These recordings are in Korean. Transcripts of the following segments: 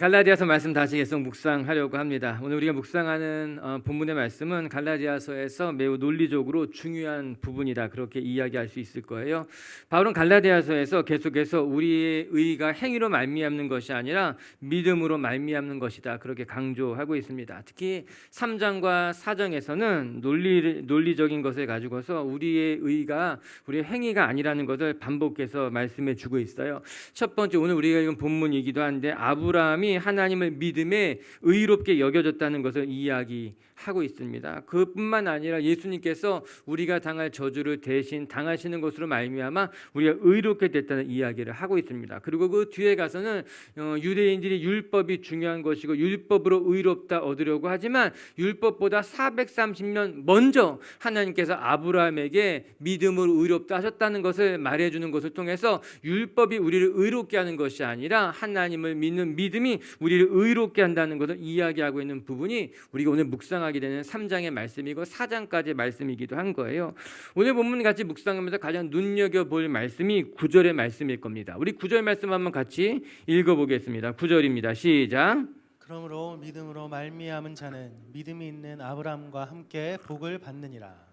갈라디아서 말씀 다시 계속 묵상하려고 합니다. 오늘 우리가 묵상하는 본문의 말씀은 갈라디아서에서 매우 논리적으로 중요한 부분이다, 그렇게 이야기할 수 있을 거예요. 바울은 갈라디아서에서 계속해서 우리의 의가 행위로 말미암는 것이 아니라 믿음으로 말미암는 것이다, 그렇게 강조하고 있습니다. 특히 3장과 4장에서는 논리적인 것을 가지고서 우리의 의가 우리의 행위가 아니라는 것을 반복해서 말씀해 주고 있어요. 첫 번째, 오늘 우리가 읽은 본문이기도 한데 아브라함이 하나님을 믿음에 의롭게 여겨졌다는 것을 이야기하고 있습니다. 그뿐만 아니라 예수님께서 우리가 당할 저주를 대신 당하시는 것으로 말미암아 우리가 의롭게 됐다는 이야기를 하고 있습니다. 그리고 그 뒤에 가서는 유대인들이 율법이 중요한 것이고 율법으로 의롭다 얻으려고 하지만 율법보다 430년 먼저 하나님께서 아브라함에게 믿음으로 의롭다 하셨다는 것을 말해주는 것을 통해서 율법이 우리를 의롭게 하는 것이 아니라 하나님을 믿는 믿음이 우리를 의롭게 한다는 것을 이야기하고 있는 부분이 우리가 오늘 묵상하게 되는 3장의 말씀이고 4장까지의 말씀이기도 한 거예요. 오늘 본문 같이 묵상하면서 가장 눈여겨볼 말씀이 9절의 말씀일 겁니다. 우리 9절 말씀 한번 같이 읽어보겠습니다. 9절입니다. 시작. 그러므로 믿음으로 말미암은 자는 믿음이 있는 아브라함과 함께 복을 받느니라.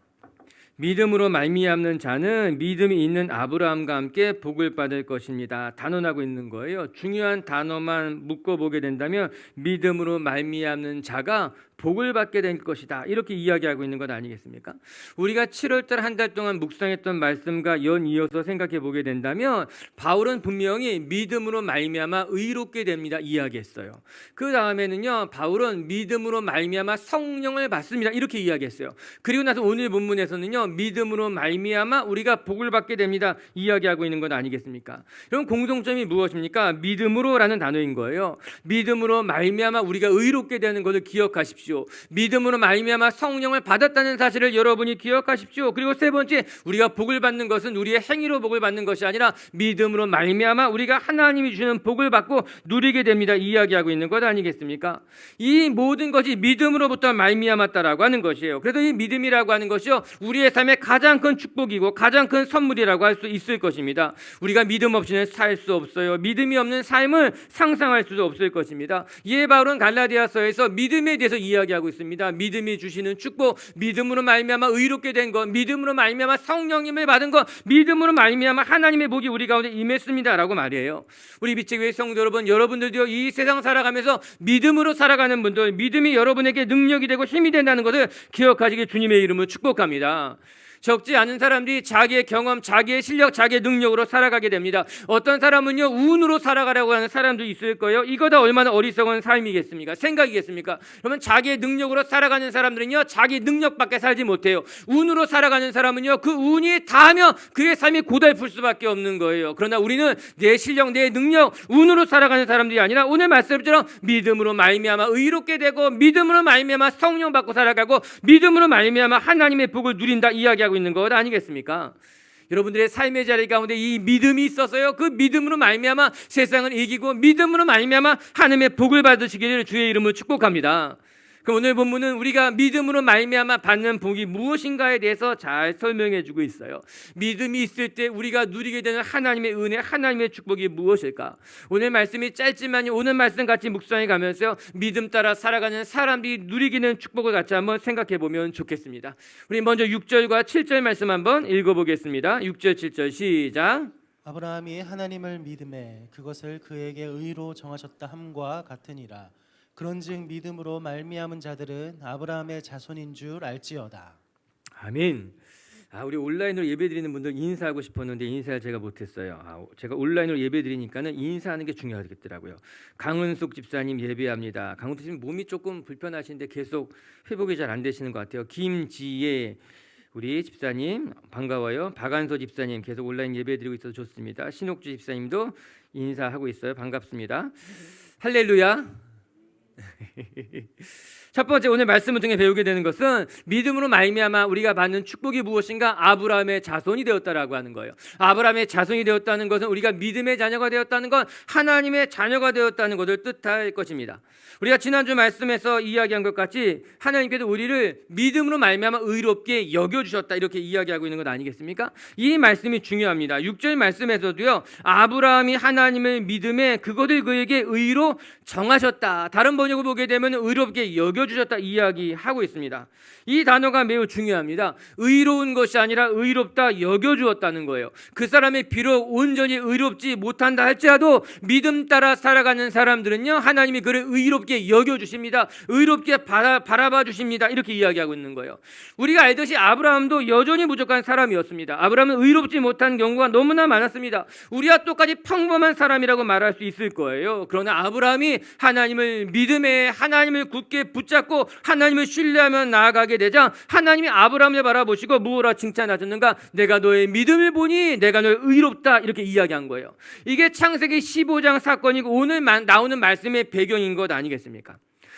믿음으로 말미암는 자는 믿음이 있는 아브라함과 함께 복을 받을 것입니다. 단언하고 있는 거예요. 중요한 단어만 묶어보게 된다면 믿음으로 말미암는 자가 복을 받게 될 것이다, 이렇게 이야기하고 있는 것 아니겠습니까? 우리가 7월달 한 달 동안 묵상했던 말씀과 연이어서 생각해 보게 된다면 바울은 분명히 믿음으로 말미암아 의롭게 됩니다 이야기했어요. 그 다음에는요, 바울은 믿음으로 말미암아 성령을 받습니다 이렇게 이야기했어요. 그리고 나서 오늘 본문에서는요, 믿음으로 말미암아 우리가 복을 받게 됩니다 이야기하고 있는 것 아니겠습니까? 그럼 공통점이 무엇입니까? 믿음으로라는 단어인 거예요. 믿음으로 말미암아 우리가 의롭게 되는 것을 기억하십시오. 믿음으로 말미암아 성령을 받았다는 사실을 여러분이 기억하십시오. 그리고 세 번째, 우리가 복을 받는 것은 우리의 행위로 복을 받는 것이 아니라 믿음으로 말미암아 우리가 하나님이 주시는 복을 받고 누리게 됩니다 이야기하고 있는 것 아니겠습니까? 이 모든 것이 믿음으로부터 말미암았다라고 하는 것이에요. 그래서 이 믿음이라고 하는 것이요, 우리의 삶의 가장 큰 축복이고 가장 큰 선물이라고 할 수 있을 것입니다. 우리가 믿음 없이는 살 수 없어요. 믿음이 없는 삶을 상상할 수도 없을 것입니다. 이에 바울은 갈라디아서에서 믿음에 대해서 이야기하고 있습니다. 믿음이 주시는 축복, 믿음으로 말미암아 의롭게 된 것, 믿음으로 말미암아 성령님을 받은 것, 믿음으로 말미암아 하나님의 복이 우리 가운데 임했습니다라고 말이에요. 우리 빛의 교회 성도 여러분, 여러분들도 이 세상 살아가면서 믿음으로 살아가는 분들, 믿음이 여러분에게 능력이 되고 힘이 된다는 것을 기억하시길 주님의 이름으로 축복합니다. 적지 않은 사람들이 자기의 경험, 자기의 실력, 자기의 능력으로 살아가게 됩니다. 어떤 사람은요, 운으로 살아가려고 하는 사람도 있을 거예요. 이거다 얼마나 어리석은 삶이겠습니까? 생각이겠습니까? 그러면 자기의 능력으로 살아가는 사람들은요, 자기 능력밖에 살지 못해요. 운으로 살아가는 사람은요, 그 운이 닿으면 그의 삶이 고달플 수밖에 없는 거예요. 그러나 우리는 내 실력, 내 능력, 운으로 살아가는 사람들이 아니라 오늘 말씀처럼 믿음으로 말미암아 의롭게 되고 믿음으로 말미암아 성령 받고 살아가고 믿음으로 말미암아 하나님의 복을 누린다 이야기하고 있는 것 아니겠습니까? 여러분들의 삶의 자리 가운데 이 믿음이 있어서요, 그 믿음으로 말미암아 세상을 이기고 믿음으로 말미암아 하나님의 복을 받으시기를 주의 이름으로 축복합니다. 그럼 오늘 본문은 우리가 믿음으로 말미암아 받는 복이 무엇인가에 대해서 잘 설명해 주고 있어요. 믿음이 있을 때 우리가 누리게 되는 하나님의 은혜, 하나님의 축복이 무엇일까? 오늘 말씀이 짧지만요, 오늘 말씀 같이 묵상해 가면서요, 믿음 따라 살아가는 사람들이 누리게 되는 축복을 같이 한번 생각해 보면 좋겠습니다. 우리 먼저 6절과 7절 말씀 한번 읽어보겠습니다. 6절 7절 시작. 아브라함이 하나님을 믿음에 그것을 그에게 의로 정하셨다 함과 같으니라. 그런즉 믿음으로 말미암은 자들은 아브라함의 자손인 줄 알지어다. 아멘. 우리 온라인으로 예배드리는 분들 인사하고 싶었는데 인사를 제가 못했어요. 제가 온라인으로 예배드리니까는 인사하는 게 중요하겠더라고요. 강은숙 집사님 예배합니다. 강은숙 집사님 몸이 조금 불편하신데 계속 회복이 잘 안 되시는 것 같아요. 김지혜 우리 집사님 반가워요. 박안서 집사님 계속 온라인 예배드리고 있어서 좋습니다. 신옥주 집사님도 인사하고 있어요. 반갑습니다. 할렐루야. 첫 번째 오늘 말씀을 통해 배우게 되는 것은 믿음으로 말미암아 우리가 받는 축복이 무엇인가? 아브라함의 자손이 되었다라고 하는 거예요. 아브라함의 자손이 되었다는 것은 우리가 믿음의 자녀가 되었다는 것, 하나님의 자녀가 되었다는 것을 뜻할 것입니다. 우리가 지난주 말씀에서 이야기한 것 같이 하나님께서 우리를 믿음으로 말미암아 의롭게 여겨주셨다 이렇게 이야기하고 있는 것 아니겠습니까? 이 말씀이 중요합니다. 6절 말씀에서도요, 아브라함이 하나님을 믿음에 그것을 그에게 의로 정하셨다. 다른 번역을 보게 되면 의롭게 여겨주셨다 이야기하고 있습니다. 이 단어가 매우 중요합니다. 의로운 것이 아니라 의롭다 여겨주었다는 거예요. 그 사람이 비록 온전히 의롭지 못한다 할지라도 믿음 따라 살아가는 사람들은요, 하나님이 그를 의롭게 여겨주십니다. 의롭게 바라봐 주십니다. 이렇게 이야기하고 있는 거예요. 우리가 알듯이 아브라함도 여전히 부족한 사람이었습니다. 아브라함은 의롭지 못한 경우가 너무나 많았습니다. 우리와 똑같이 평범한 사람이라고 말할 수 있을 거예요. 그러나 아브라함이 하나님을 믿음에 하나님을 굳게 붙잡고 하나님을 신뢰하며 나아가게 되자 하나님이 아브라함을 바라보시고 무엇라 칭찬하셨는가? 내가 너의 믿음을 보니 내가 너의 의롭다 이렇게 이야기한 거예요. 이게 창세기 15장 사건이고 오늘 나오는 말씀의 배경인 것 아니겠습니까?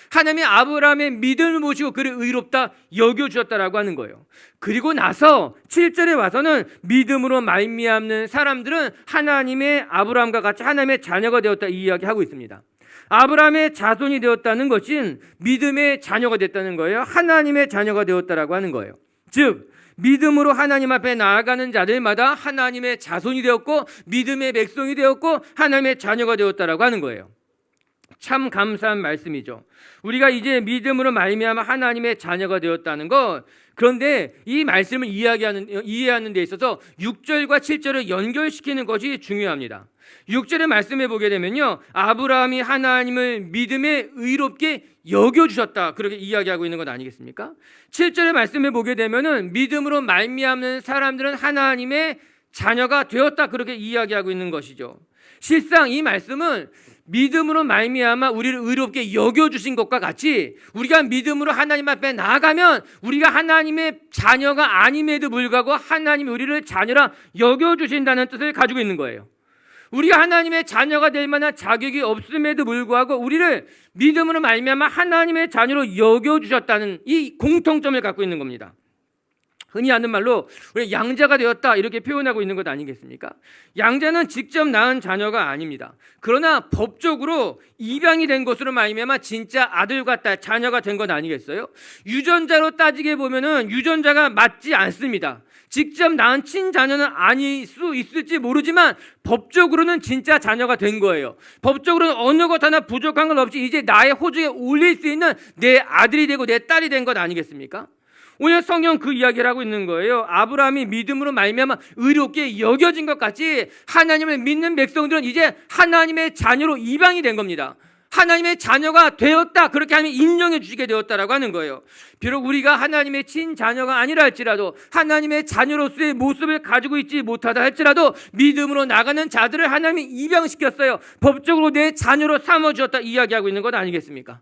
하나님이 아브라함의 믿음을 보시고 그를 의롭다 여겨주셨다라고 하는 거예요. 그리고 나서 7절에 와서는 믿음으로 말미암는 사람들은 하나님의 아브라함과 같이 하나님의 자녀가 되었다 이 이야기하고 있습니다. 아브라함의 자손이 되었다는 것은 믿음의 자녀가 됐다는 거예요. 하나님의 자녀가 되었다라고 하는 거예요. 즉 믿음으로 하나님 앞에 나아가는 자들마다 하나님의 자손이 되었고 믿음의 백성이 되었고 하나님의 자녀가 되었다라고 하는 거예요. 참 감사한 말씀이죠. 우리가 이제 믿음으로 말미암아 하나님의 자녀가 되었다는 것, 그런데 이 말씀을 이해하는 데 있어서 6절과 7절을 연결시키는 것이 중요합니다. 6절의 말씀에 보게 되면요, 아브라함이 하나님을 믿음에 의롭게 여겨주셨다 그렇게 이야기하고 있는 것 아니겠습니까? 7절의 말씀에 보게 되면은 믿음으로 말미암는 사람들은 하나님의 자녀가 되었다 그렇게 이야기하고 있는 것이죠. 실상 이 말씀은 믿음으로 말미암아 우리를 의롭게 여겨주신 것과 같이 우리가 믿음으로 하나님 앞에 나아가면 우리가 하나님의 자녀가 아님에도 불구하고 하나님이 우리를 자녀라 여겨주신다는 뜻을 가지고 있는 거예요. 우리가 하나님의 자녀가 될 만한 자격이 없음에도 불구하고 우리를 믿음으로 말미암아 하나님의 자녀로 여겨주셨다는 이 공통점을 갖고 있는 겁니다. 흔히 하는 말로 우리 양자가 되었다 이렇게 표현하고 있는 것 아니겠습니까? 양자는 직접 낳은 자녀가 아닙니다. 그러나 법적으로 입양이 된 것으로 말미암아 진짜 아들과 딸 자녀가 된 것 아니겠어요? 유전자로 따지게 보면은 유전자가 맞지 않습니다. 직접 낳은 친자녀는 아닐 수 있을지 모르지만 법적으로는 진짜 자녀가 된 거예요. 법적으로는 어느 것 하나 부족한 건 없이 이제 나의 호적에 올릴 수 있는 내 아들이 되고 내 딸이 된 것 아니겠습니까? 오늘 성경 그 이야기를 하고 있는 거예요. 아브라함이 믿음으로 말미암아 의롭게 여겨진 것 같이 하나님을 믿는 백성들은 이제 하나님의 자녀로 입양이 된 겁니다. 하나님의 자녀가 되었다 그렇게 하면 인정해 주시게 되었다라고 하는 거예요. 비록 우리가 하나님의 친자녀가 아니라 할지라도 하나님의 자녀로서의 모습을 가지고 있지 못하다 할지라도 믿음으로 나가는 자들을 하나님이 입양시켰어요. 법적으로 내 자녀로 삼아주었다 이야기하고 있는 것 아니겠습니까?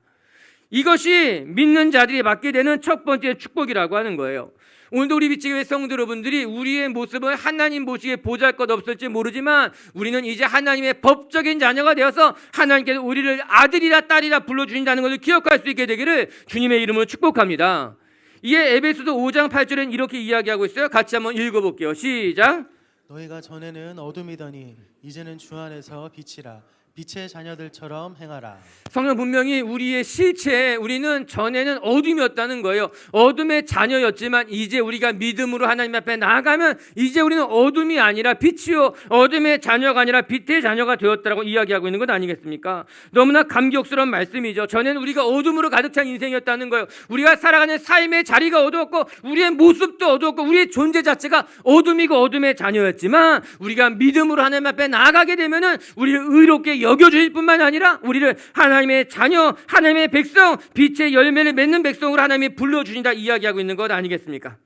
이것이 믿는 자들이 받게 되는 첫 번째 축복이라고 하는 거예요. 오늘도 우리 빛의 성도 여러분들이 우리의 모습을 하나님 보시기에 보잘것없을지 모르지만 우리는 이제 하나님의 법적인 자녀가 되어서 하나님께서 우리를 아들이라 딸이라 불러주신다는 것을 기억할 수 있게 되기를 주님의 이름으로 축복합니다. 이에 에베소서 5장 8절엔 이렇게 이야기하고 있어요. 같이 한번 읽어볼게요. 시작. 너희가 전에는 어둠이더니 이제는 주 안에서 빛이라 빛의 자녀들처럼 행하라. 성경 분명히 우리의 실체에 우리는 전에는 어둠이었다는 거예요. 어둠의 자녀였지만 이제 우리가 믿음으로 하나님 앞에 나아가면 이제 우리는 어둠이 아니라 빛이요 어둠의 자녀가 아니라 빛의 자녀가 되었다고 이야기하고 있는 것 아니겠습니까? 너무나 감격스러운 말씀이죠. 전에는 우리가 어둠으로 가득 찬 인생이었다는 거예요. 우리가 살아가는 삶의 자리가 어두웠고 우리의 모습도 어두웠고 우리의 존재 자체가 어둠이고 어둠의 자녀였지만 우리가 믿음으로 하나님 앞에 나아가게 되면은 우리를 의롭게 여겨주실 뿐만 아니라 우리를 하나님의 자녀, 하나님의 백성, 빛의 열매를 맺는 백성으로 하나님이 불러주신다 이야기하고 있는 것 아니겠습니까?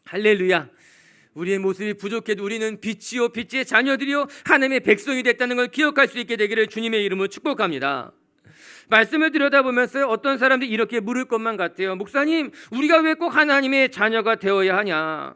할렐루야. 우리의 모습이 부족해도 우리는 빛이요 빛의 자녀들이요 하나님의 백성이 됐다는 걸 기억할 수 있게 되기를 주님의 이름으로 축복합니다. 말씀을 들여다보면서 어떤 사람들이 이렇게 물을 것만 같아요. 목사님, 우리가 왜 꼭 하나님의 자녀가 되어야 하냐?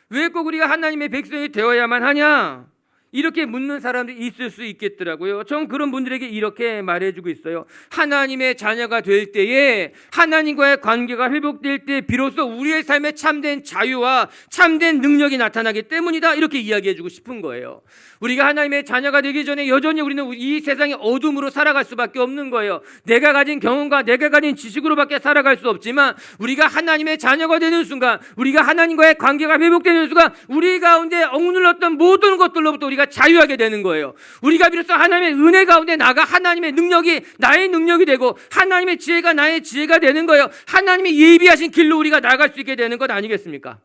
왜 꼭 우리가 하나님의 백성이 되어야만 하냐? 이렇게 묻는 사람들이 있을 수 있겠더라고요. 전 그런 분들에게 이렇게 말해주고 있어요. 하나님의 자녀가 될 때에, 하나님과의 관계가 회복될 때 비로소 우리의 삶에 참된 자유와 참된 능력이 나타나기 때문이다, 이렇게 이야기해주고 싶은 거예요. 우리가 하나님의 자녀가 되기 전에 여전히 우리는 이 세상의 어둠으로 살아갈 수밖에 없는 거예요. 내가 가진 경험과 내가 가진 지식으로밖에 살아갈 수 없지만, 우리가 하나님의 자녀가 되는 순간, 우리가 하나님과의 관계가 회복되는 순간, 우리 가운데 억눌렀던 모든 것들로부터 우리가 자유하게 되는 거예요. 우리가 비로소 하나님의 은혜 가운데 나가 하나님의 능력이 나의 능력이 되고, 하나님의 지혜가 나의 지혜가 되는 거예요. 하나님이 예비하신 길로 우리가 나갈 수 있게 되는 것 아니겠습니까?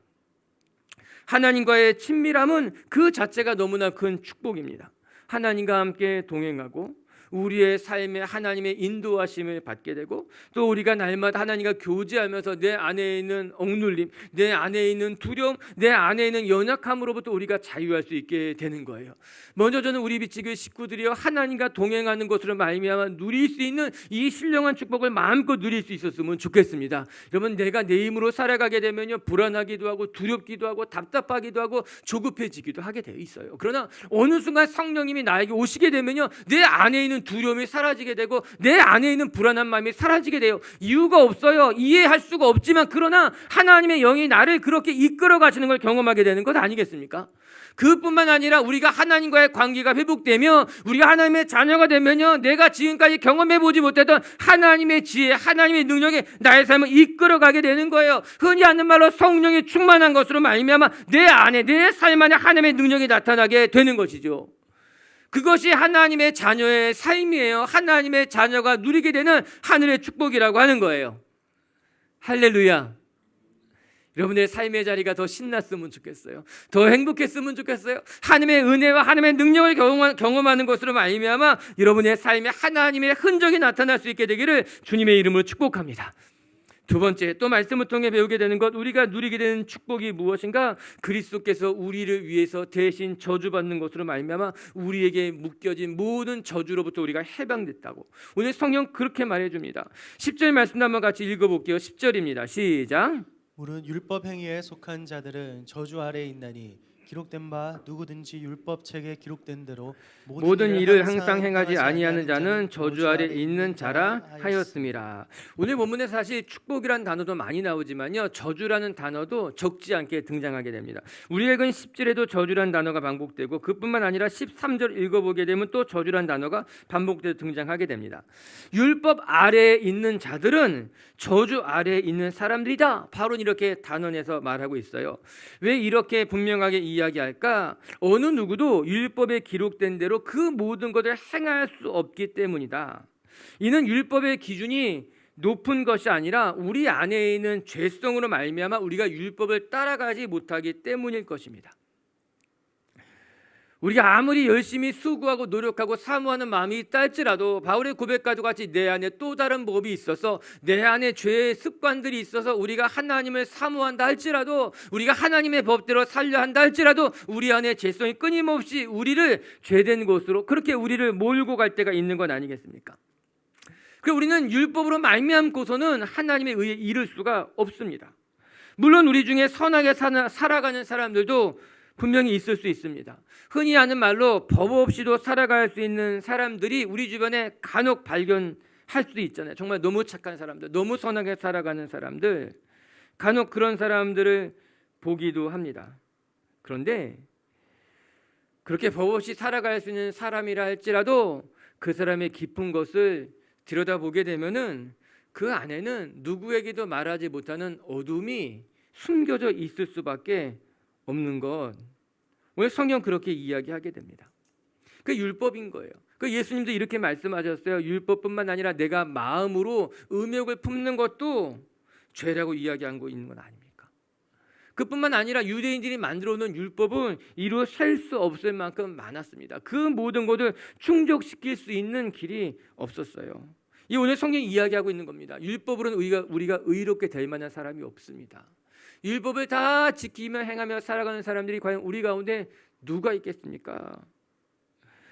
하나님과의 친밀함은 그 자체가 너무나 큰 축복입니다. 하나님과 함께 동행하고 우리의 삶에 하나님의 인도하심을 받게 되고, 또 우리가 날마다 하나님과 교제하면서 내 안에 있는 억눌림, 내 안에 있는 두려움, 내 안에 있는 연약함으로부터 우리가 자유할 수 있게 되는 거예요. 먼저 저는 우리 비치교회 식구들이여 하나님과 동행하는 것으로 말미암아 누릴 수 있는 이 신령한 축복을 마음껏 누릴 수 있었으면 좋겠습니다. 여러분, 내가 내 힘으로 살아가게 되면요, 불안하기도 하고 두렵기도 하고 답답하기도 하고 조급해지기도 하게 되어 있어요. 그러나 어느 순간 성령님이 나에게 오시게 되면요, 내 안에 있는 두려움이 사라지게 되고 내 안에 있는 불안한 마음이 사라지게 돼요. 이유가 없어요. 이해할 수가 없지만, 그러나 하나님의 영이 나를 그렇게 이끌어 가시는 걸 경험하게 되는 것 아니겠습니까? 그뿐만 아니라 우리가 하나님과의 관계가 회복되며 우리가 하나님의 자녀가 되면요, 내가 지금까지 경험해보지 못했던 하나님의 지혜, 하나님의 능력이 나의 삶을 이끌어가게 되는 거예요. 흔히 하는 말로 성령이 충만한 것으로 말미암아 내 안에, 내 삶 안에 하나님의 능력이 나타나게 되는 것이죠. 그것이 하나님의 자녀의 삶이에요. 하나님의 자녀가 누리게 되는 하늘의 축복이라고 하는 거예요. 할렐루야. 여러분의 삶의 자리가 더 신났으면 좋겠어요. 더 행복했으면 좋겠어요. 하나님의 은혜와 하나님의 능력을 경험하는 것으로 말미암아 여러분의 삶에 하나님의 흔적이 나타날 수 있게 되기를 주님의 이름으로 축복합니다. 두 번째, 또 말씀을 통해 배우게 되는 것, 우리가 누리게 되는 축복이 무엇인가? 그리스도께서 우리를 위해서 대신 저주받는 것으로 말미암아 우리에게 묶여진 모든 저주로부터 우리가 해방됐다고 오늘 성경 그렇게 말해줍니다. 10절 말씀 한번 같이 읽어볼게요. 10절입니다. 시작. 무릇 율법 행위에 속한 자들은 저주 아래에 있나니 기록된 바 누구든지 율법책에 기록된 대로 모든 일을 항상 행하지 아니하는 자는 저주 아래 있는 자라 하였음이라. 오늘 본문에 사실 축복이란 단어도 많이 나오지만요, 저주라는 단어도 적지 않게 등장하게 됩니다. 우리 읽은 10절에도 저주란 단어가 반복되고, 그뿐만 아니라 13절 읽어보게 되면 또 저주란 단어가 반복되어 등장하게 됩니다. 율법 아래에 있는 자들은 저주 아래에 있는 사람들이다, 바로 이렇게 단언해서 말하고 있어요. 왜 이렇게 분명하게 이야기할까? 어느 누구도 율법에 기록된 대로 그 모든 것을 행할 수 없기 때문이다. 이는 율법의 기준이 높은 것이 아니라 우리 안에 있는 죄성으로 말미암아 우리가 율법을 따라가지 못하기 때문일 것입니다. 우리가 아무리 열심히 수고하고 노력하고 사모하는 마음이 있다 할지라도, 바울의 고백과도 같이 내 안에 또 다른 법이 있어서, 내 안에 죄의 습관들이 있어서 우리가 하나님을 사모한다 할지라도, 우리가 하나님의 법대로 살려 한다 할지라도 우리 안에 죄성이 끊임없이 우리를 죄된 곳으로 그렇게 우리를 몰고 갈 때가 있는 건 아니겠습니까? 그리고 우리는 율법으로 말미암고서는 하나님의 의에 이를 수가 없습니다. 물론 우리 중에 선하게 살아가는 사람들도 분명히 있을 수 있습니다. 흔히 하는 말로 법 없이도 살아갈 수 있는 사람들이 우리 주변에 간혹 발견할 수도 있잖아요. 정말 너무 착한 사람들, 너무 선하게 살아가는 사람들, 간혹 그런 사람들을 보기도 합니다. 그런데 그렇게 법 없이 살아갈 수 있는 사람이라 할지라도 그 사람의 깊은 것을 들여다보게 되면은 그 안에는 누구에게도 말하지 못하는 어둠이 숨겨져 있을 수밖에 없는 것. 오늘 성경 그렇게 이야기하게 됩니다. 그 율법인 거예요. 그 예수님도 이렇게 말씀하셨어요. 율법뿐만 아니라 내가 마음으로 음욕을 품는 것도 죄라고 이야기한 거 있는 건 아닙니까? 그뿐만 아니라 유대인들이 만들어 놓은 율법은 이루 셀 수 없을 만큼 많았습니다. 그 모든 것을 충족시킬 수 있는 길이 없었어요. 이 오늘 성경이 이야기하고 있는 겁니다. 율법으로는 우리가 의롭게 될 만한 사람이 없습니다. 율법을 다 지키며 행하며 살아가는 사람들이 과연 우리 가운데 누가 있겠습니까?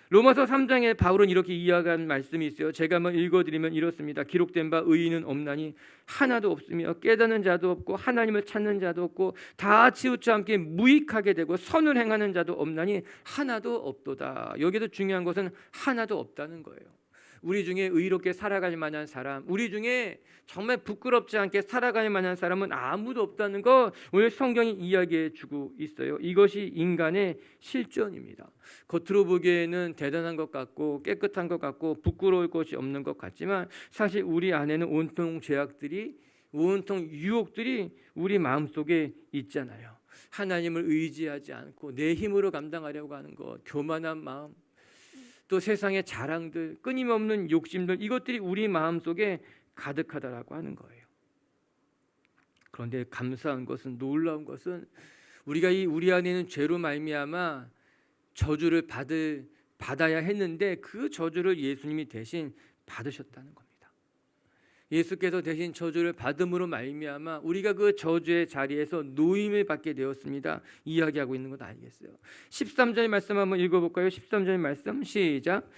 로마서 3장에 바울은 이렇게 이야기한 말씀이 있어요. 제가 한번 읽어드리면 이렇습니다. 기록된 바 의인은 없나니 하나도 없으며 깨닫는 자도 없고 하나님을 찾는 자도 없고 다 치우쳐 함께 무익하게 되고 선을 행하는 자도 없나니 하나도 없도다. 여기도 중요한 것은 하나도 없다는 거예요. 우리 중에 의롭게 살아갈 만한 사람, 우리 중에 정말 부끄럽지 않게 살아갈 만한 사람은 아무도 없다는 거 오늘 성경이 이야기해 주고 있어요. 이것이 인간의 실존입니다. 겉으로 보기에는 대단한 것 같고 깨끗한 것 같고 부끄러울 것이 없는 것 같지만 사실 우리 안에는 온통 죄악들이, 온통 유혹들이 우리 마음속에 있잖아요. 하나님을 의지하지 않고 내 힘으로 감당하려고 하는 것, 교만한 마음, 또 세상의 자랑들, 끊임없는 욕심들, 이것들이 우리 마음속에 가득하다라고 하는 거예요. 그런데 감사한 것은, 놀라운 것은 우리가 우리 안에 있는 죄로 말미암아 저주를 받아야 했는데 그 저주를 예수님이 대신 받으셨다는 겁니다. 예수께서 대신 저주를 받음으로 말미암아 우리가 그 저주의 자리에서 노임을 받게 되었습니다. 이야기하고 있는 것 알겠어요. 13절의 말씀 한번 읽어볼까요? 13절의 말씀 시작.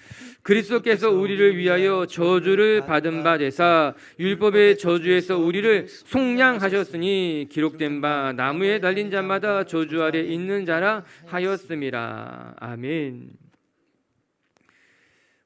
그리스도께서 우리를 위하여 저주를 받은 바 되사 율법의 저주에서 우리를 속량하셨으니 기록된 바 나무에 달린 자마다 저주 아래 있는 자라 하였음이라. 아멘.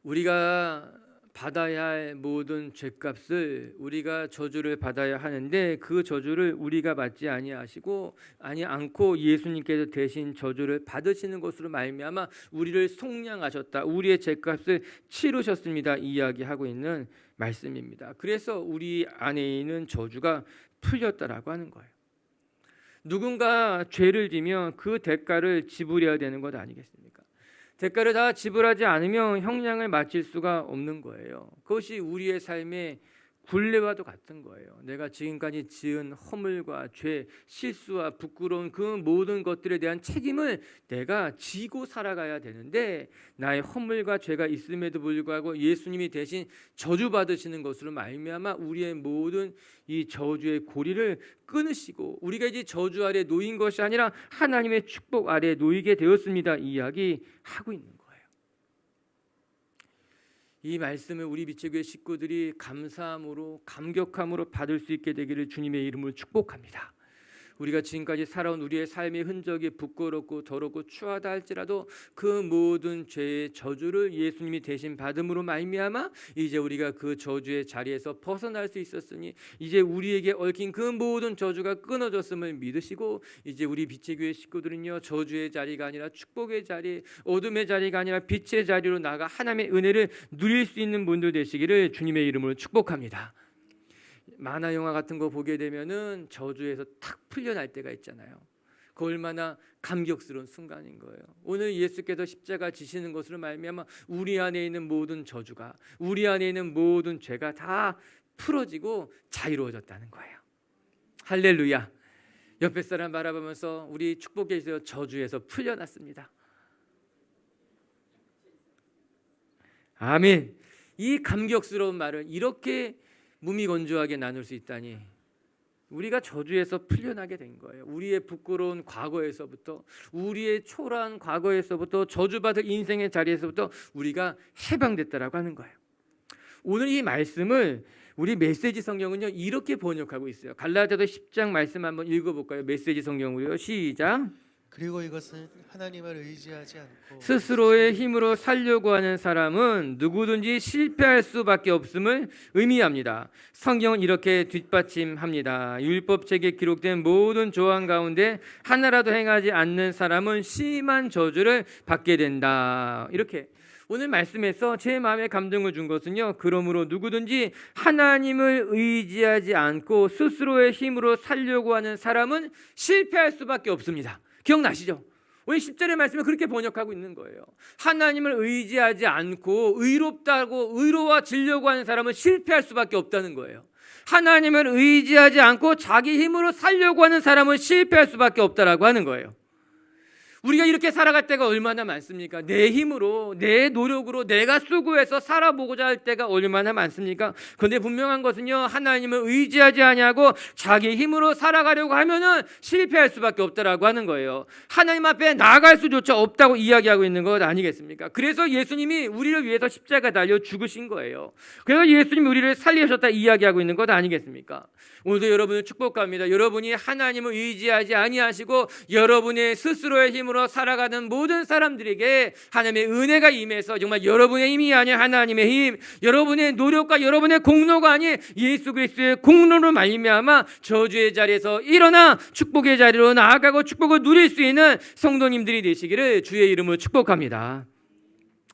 우리가 받아야 할 모든 죄값을 우리가 저주를 받아야 하는데 그 저주를 우리가 받지 않고 예수님께서 대신 저주를 받으시는 것으로 말미암아 우리를 속량하셨다. 우리의 죄값을 치르셨습니다. 이야기하고 있는 말씀입니다. 그래서 우리 안에 있는 저주가 풀렸다라고 하는 거예요. 누군가 죄를 지면 그 대가를 지불해야 되는 것 아니겠습니까? 대가를 다 지불하지 않으면 형량을 마칠 수가 없는 거예요. 그것이 우리의 삶의 굴레와도 같은 거예요. 내가 지금까지 지은 허물과 죄, 실수와 부끄러운 그 모든 것들에 대한 책임을 내가 지고 살아가야 되는데 나의 허물과 죄가 있음에도 불구하고 예수님이 대신 저주받으시는 것으로 말미암아 우리의 모든 이 저주의 고리를 끊으시고 우리가 이제 저주 아래 놓인 것이 아니라 하나님의 축복 아래 놓이게 되었습니다. 이야기하고 있는 거예요. 이 말씀을 우리 빛의교회 식구들이 감사함으로 감격함으로 받을 수 있게 되기를 주님의 이름으로 축복합니다. 우리가 지금까지 살아온 우리의 삶의 흔적이 부끄럽고 더럽고 추하다 할지라도 그 모든 죄의 저주를 예수님이 대신 받음으로 말미암아 이제 우리가 그 저주의 자리에서 벗어날 수 있었으니 이제 우리에게 얽힌 그 모든 저주가 끊어졌음을 믿으시고 이제 우리 빛의 교회 식구들은요 저주의 자리가 아니라 축복의 자리, 어둠의 자리가 아니라 빛의 자리로 나가 하나님의 은혜를 누릴 수 있는 분들 되시기를 주님의 이름으로 축복합니다. 만화 영화 같은 거 보게 되면은 저주에서 탁 풀려날 때가 있잖아요. 그 얼마나 감격스러운 순간인 거예요. 오늘 예수께서 십자가 지시는 것으로 말미암아 우리 안에 있는 모든 저주가, 우리 안에 있는 모든 죄가 다 풀어지고 자유로워졌다는 거예요. 할렐루야. 옆에 사람 바라보면서 우리 축복해 주세요. 저주에서 풀려났습니다. 아멘. 이 감격스러운 말을 이렇게 무미건조하게 나눌 수 있다니 우리가 저주에서 풀려나게 된 거예요. 우리의 부끄러운 과거에서부터 우리의 초라한 과거에서부터 저주받을 인생의 자리에서부터 우리가 해방됐다라고 하는 거예요. 오늘 이 말씀을 우리 메시지 성경은요 이렇게 번역하고 있어요. 갈라디아서 10장 말씀 한번 읽어볼까요? 메시지 성경으로요. 시작. 그리고 이것은 하나님을 의지하지 않고 스스로의 힘으로 살려고 하는 사람은 누구든지 실패할 수밖에 없음을 의미합니다. 성경은 이렇게 뒷받침합니다. 율법책에 기록된 모든 조항 가운데 하나라도 행하지 않는 사람은 심한 저주를 받게 된다. 이렇게 오늘 말씀에서 제 마음에 감동을 준 것은요 그러므로 누구든지 하나님을 의지하지 않고 스스로의 힘으로 살려고 하는 사람은 실패할 수밖에 없습니다. 기억나시죠? 오늘 10절의 말씀을 그렇게 번역하고 있는 거예요. 하나님을 의지하지 않고 의롭다고 의로워지려고 하는 사람은 실패할 수밖에 없다는 거예요. 하나님을 의지하지 않고 자기 힘으로 살려고 하는 사람은 실패할 수밖에 없다라고 하는 거예요. 우리가 이렇게 살아갈 때가 얼마나 많습니까? 내 힘으로, 내 노력으로 내가 수고해서 살아보고자 할 때가 얼마나 많습니까? 그런데 분명한 것은요, 하나님을 의지하지 아니하고 자기 힘으로 살아가려고 하면은 실패할 수밖에 없다라고 하는 거예요. 하나님 앞에 나아갈 수조차 없다고 이야기하고 있는 것 아니겠습니까? 그래서 예수님이 우리를 위해서 십자가 달려 죽으신 거예요. 그래서 예수님이 우리를 살리셨다 이야기하고 있는 것 아니겠습니까? 오늘도 여러분을 축복합니다. 여러분이 하나님을 의지하지 아니하시고 여러분의 스스로의 힘으로 살아가는 모든 사람들에게 하나님의 은혜가 임해서 정말 여러분의 힘이 아닌 하나님의 힘, 여러분의 노력과 여러분의 공로가 아닌 예수 그리스도의 공로로 말미암아 저주의 자리에서 일어나 축복의 자리로 나아가고 축복을 누릴 수 있는 성도님들이 되시기를 주의 이름으로 축복합니다.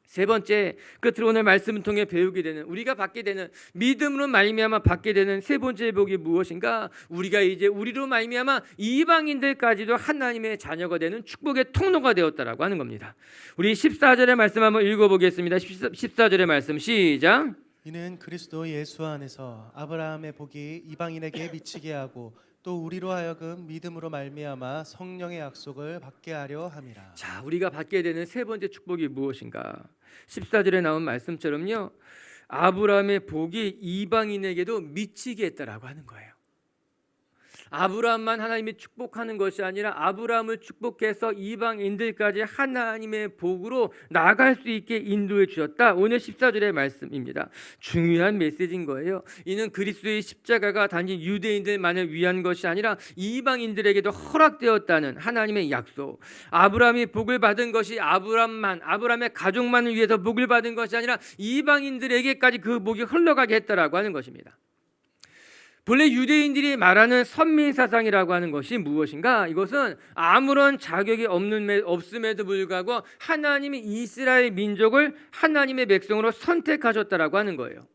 세 번째, 끝으로 오늘 말씀을 통해 배우게 되는, 우리가 받게 되는, 믿음으로 말미암아 받게 되는 세 번째 복이 무엇인가? 우리가 이제 우리로 말미암아 이방인들까지도 하나님의 자녀가 되는 축복의 통로가 되었다라고 하는 겁니다. 우리 14절의 말씀 한번 읽어보겠습니다. 14절의 말씀 시작. 이는 그리스도 예수 안에서 아브라함의 복이 이방인에게 미치게 하고 또 우리로 하여금 믿음으로 말미암아 성령의 약속을 받게 하려 함이라. 자, 우리가 받게 되는 세 번째 축복이 무엇인가? 14절에 나온 말씀처럼요, 아브라함의 복이 이방인에게도 미치게 했다라고 하는 거예요. 아브라함만 하나님이 축복하는 것이 아니라 아브라함을 축복해서 이방인들까지 하나님의 복으로 나아갈 수 있게 인도해 주셨다. 오늘 14절의 말씀입니다. 중요한 메시지인 거예요. 이는 그리스도의 십자가가 단지 유대인들만을 위한 것이 아니라 이방인들에게도 허락되었다는 하나님의 약속. 아브라함이 복을 받은 것이 아브라함의 가족만을 위해서 복을 받은 것이 아니라 이방인들에게까지 그 복이 흘러가게 했다라고 하는 것입니다. 본래 유대인들이 말하는 선민사상이라고 하는 것이 무엇인가? 이것은 아무런 자격이 없음에도 불구하고 하나님이 이스라엘 민족을 하나님의 백성으로 선택하셨다라고 하는 거예요.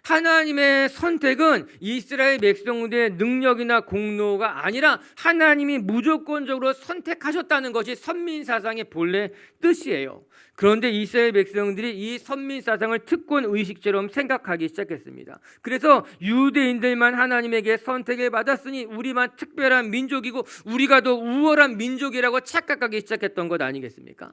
하나님의 선택은 이스라엘 백성들의 능력이나 공로가 아니라 하나님이 무조건적으로 선택하셨다는 것이 선민사상의 본래 뜻이에요. 그런데 이스라엘 백성들이 이 선민사상을 특권 의식처럼 생각하기 시작했습니다. 그래서 유대인들만 하나님에게 선택을 받았으니 우리만 특별한 민족이고 우리가 더 우월한 민족이라고 착각하기 시작했던 것 아니겠습니까?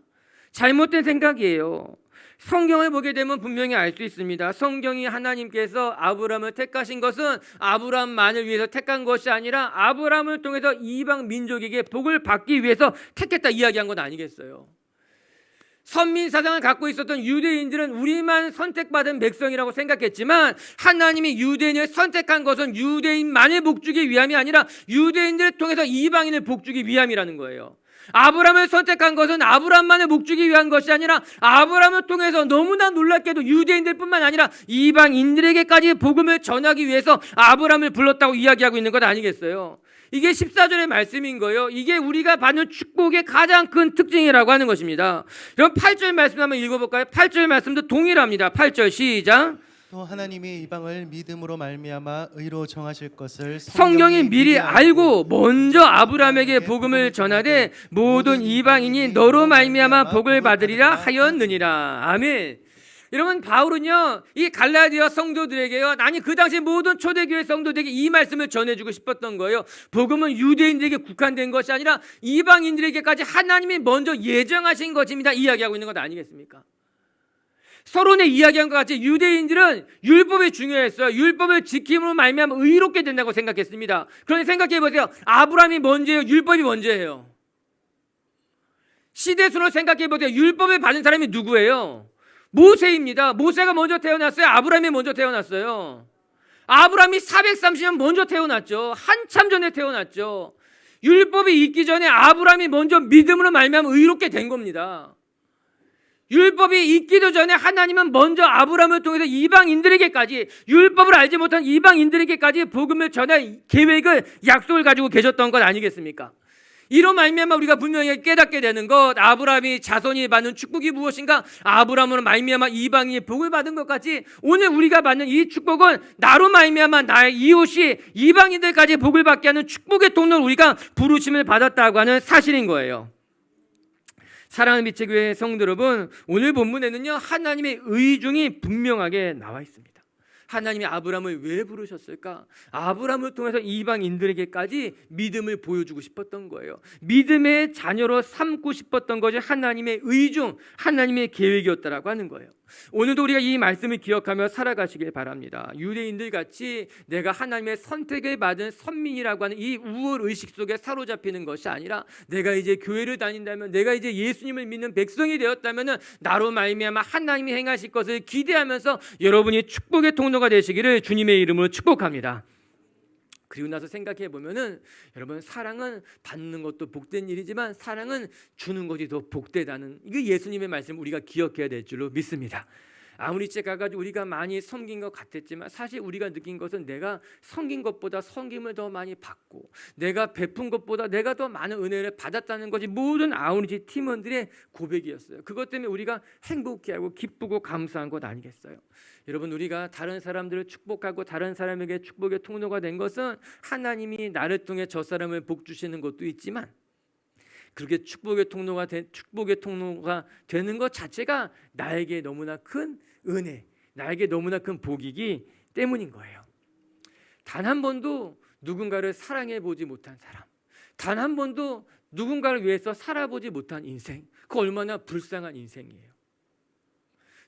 잘못된 생각이에요. 성경을 보게 되면 분명히 알 수 있습니다. 성경이 하나님께서 아브라함을 택하신 것은 아브라함만을 위해서 택한 것이 아니라 아브라함을 통해서 이방 민족에게 복을 받기 위해서 택했다 이야기한 것 아니겠어요? 선민 사상을 갖고 있었던 유대인들은 우리만 선택받은 백성이라고 생각했지만 하나님이 유대인을 선택한 것은 유대인만을 복주기 위함이 아니라 유대인들을 통해서 이방인을 복주기 위함이라는 거예요. 아브라함을 선택한 것은 아브라함만을 목주기 위한 것이 아니라 아브라함을 통해서 너무나 놀랍게도 유대인들뿐만 아니라 이방인들에게까지 복음을 전하기 위해서 아브라함을 불렀다고 이야기하고 있는 것 아니겠어요? 이게 14절의 말씀인 거예요. 이게 우리가 받는 축복의 가장 큰 특징이라고 하는 것입니다. 그럼 8절 말씀 한번 읽어볼까요? 8절 말씀도 동일합니다. 8절 시작. 또 하나님이 이방을 믿음으로 말미암아 의로 정하실 것을 성경이 미리 알고 먼저 아브라함에게 복음을 전하되 모든 이방인이 너로 말미암아 복을 받으리라 하였느니라. 아멘. 여러분, 바울은요 이 갈라디아 성도들에게요, 아니 그 당시 모든 초대교회 성도들에게 이 말씀을 전해주고 싶었던 거예요. 복음은 유대인들에게 국한된 것이 아니라 이방인들에게까지 하나님이 먼저 예정하신 것입니다 이야기하고 있는 것 아니겠습니까? 서론에 이야기한 것 같이 유대인들은 율법이 중요했어요. 율법을 지킴으로 말미암아 의롭게 된다고 생각했습니다. 그런데 생각해 보세요. 아브라함이 먼저예요? 율법이 먼저예요? 시대순으로 생각해 보세요. 율법을 받은 사람이 누구예요? 모세입니다. 모세가 먼저 태어났어요? 아브라함이 먼저 태어났어요? 아브라함이 430년 먼저 태어났죠. 한참 전에 태어났죠. 율법이 있기 전에 아브라함이 먼저 믿음으로 말미암아 의롭게 된 겁니다. 율법이 있기도 전에 하나님은 먼저 아브라함을 통해서 이방인들에게까지, 율법을 알지 못한 이방인들에게까지 복음을 전할 계획을, 약속을 가지고 계셨던 것 아니겠습니까? 이로 말미암아 우리가 분명히 깨닫게 되는 것, 아브라함이 자손이 받는 축복이 무엇인가? 아브라함으로 말미암아 이방인이 복을 받은 것 같이 오늘 우리가 받는 이 축복은 나로 말미암아 나의 이웃이 이방인들까지 복을 받게 하는 축복의 통로를 우리가 부르심을 받았다고 하는 사실인 거예요. 사랑하는 빛의 교회 성도 여러분, 오늘 본문에는요 하나님의 의중이 분명하게 나와 있습니다. 하나님이 아브라함을 왜 부르셨을까? 아브라함을 통해서 이방인들에게까지 믿음을 보여주고 싶었던 거예요. 믿음의 자녀로 삼고 싶었던 것이 하나님의 의중, 하나님의 계획이었다라고 하는 거예요. 오늘도 우리가 이 말씀을 기억하며 살아가시길 바랍니다. 유대인들 같이 내가 하나님의 선택을 받은 선민이라고 하는 이 우월 의식 속에 사로잡히는 것이 아니라, 내가 이제 교회를 다닌다면, 내가 이제 예수님을 믿는 백성이 되었다면 나로 말미암아 하나님이 행하실 것을 기대하면서 여러분이 축복의 통로가 되시기를 주님의 이름으로 축복합니다. 그리고 나서 생각해 보면은, 여러분, 사랑은 받는 것도 복된 일이지만 사랑은 주는 것이 더 복되다는, 이게 예수님의 말씀 우리가 기억해야 될 줄로 믿습니다. 아무리 가가지고 우리가 많이 섬긴 것 같았지만 사실 우리가 느낀 것은 내가 섬긴 것보다 섬김을 더 많이 받고, 내가 베푼 것보다 내가 더 많은 은혜를 받았다는 것이 모든 아우리지 팀원들의 고백이었어요. 그것 때문에 우리가 행복해하고 기쁘고 감사한 것 아니겠어요? 여러분, 우리가 다른 사람들을 축복하고 다른 사람에게 축복의 통로가 된 것은 하나님이 나를 통해 저 사람을 복 주시는 것도 있지만, 그렇게 축복의 통로가 되는 것 자체가 나에게 너무나 큰 은혜, 나에게 너무나 큰 복이기 때문인 거예요. 단 한 번도 누군가를 사랑해 보지 못한 사람, 단 한 번도 누군가를 위해서 살아보지 못한 인생, 그 얼마나 불쌍한 인생이에요.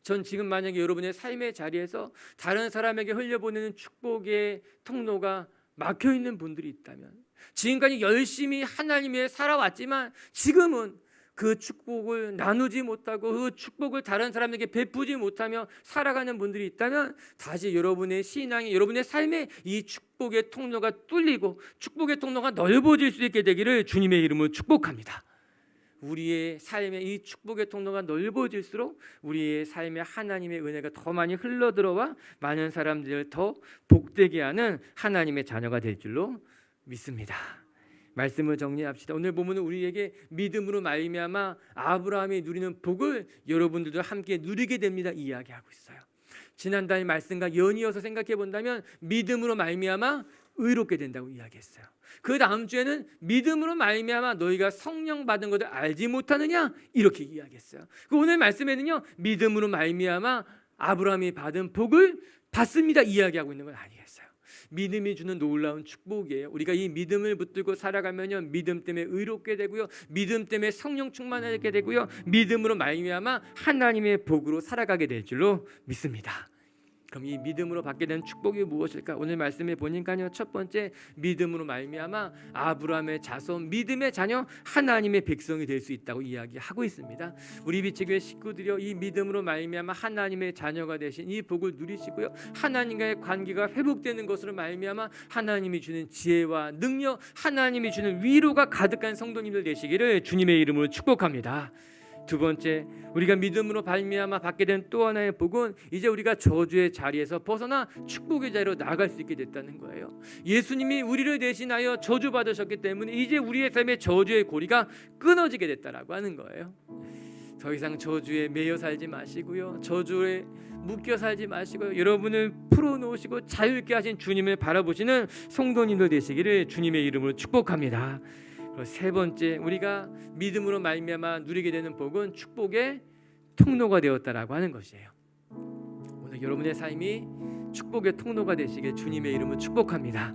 전 지금 만약에 여러분의 삶의 자리에서 다른 사람에게 흘려보내는 축복의 통로가 막혀 있는 분들이 있다면, 지금까지 열심히 하나님 위해 살아왔지만 지금은 그 축복을 나누지 못하고 그 축복을 다른 사람에게 베푸지 못하며 살아가는 분들이 있다면, 다시 여러분의 신앙이, 여러분의 삶에 이 축복의 통로가 뚫리고 축복의 통로가 넓어질 수 있게 되기를 주님의 이름으로 축복합니다. 우리의 삶에 이 축복의 통로가 넓어질수록 우리의 삶에 하나님의 은혜가 더 많이 흘러들어와 많은 사람들을 더 복되게 하는 하나님의 자녀가 될 줄로 믿습니다. 말씀을 정리합시다. 오늘 본문은 우리에게 믿음으로 말미암아 아브라함이 누리는 복을 여러분들도 함께 누리게 됩니다 이야기하고 있어요. 지난달 말씀과 연이어서 생각해 본다면 믿음으로 말미암아 의롭게 된다고 이야기했어요. 그 다음 주에는 믿음으로 말미암아 너희가 성령 받은 것을 알지 못하느냐, 이렇게 이야기했어요. 그 오늘 말씀에는요, 믿음으로 말미암아 아브라함이 받은 복을 받습니다 이야기하고 있는 건 아니겠어요. 믿음이 주는 놀라운 축복이에요. 우리가 이 믿음을 붙들고 살아가면요, 믿음 때문에 의롭게 되고요, 믿음 때문에 성령 충만하게 되고요, 믿음으로 말미암아 하나님의 복으로 살아가게 될 줄로 믿습니다. 그럼 이 믿음으로 받게 된 축복이 무엇일까? 오늘 말씀에 보니까요, 첫 번째, 믿음으로 말미암아 아브라함의 자손, 믿음의 자녀, 하나님의 백성이 될 수 있다고 이야기하고 있습니다. 우리 비치교회 식구들이요, 이 믿음으로 말미암아 하나님의 자녀가 되신 이 복을 누리시고요, 하나님과의 관계가 회복되는 것으로 말미암아 하나님이 주는 지혜와 능력, 하나님이 주는 위로가 가득한 성도님들 되시기를 주님의 이름으로 축복합니다. 두 번째, 우리가 믿음으로 말미암아 받게 된 또 하나의 복은 이제 우리가 저주의 자리에서 벗어나 축복의 자리로 나아갈 수 있게 됐다는 거예요. 예수님이 우리를 대신하여 저주 받으셨기 때문에 이제 우리의 삶의 저주의 고리가 끊어지게 됐다라고 하는 거예요. 더 이상 저주에 매여 살지 마시고요, 저주에 묶여 살지 마시고요, 여러분을 풀어놓으시고 자유롭게 하신 주님을 바라보시는 성도님들 되시기를 주님의 이름으로 축복합니다. 세 번째, 우리가 믿음으로 말미암아 누리게 되는 복은 축복의 통로가 되었다라고 하는 것이에요. 오늘 여러분의 삶이 축복의 통로가 되시길 주님의 이름으로 축복합니다.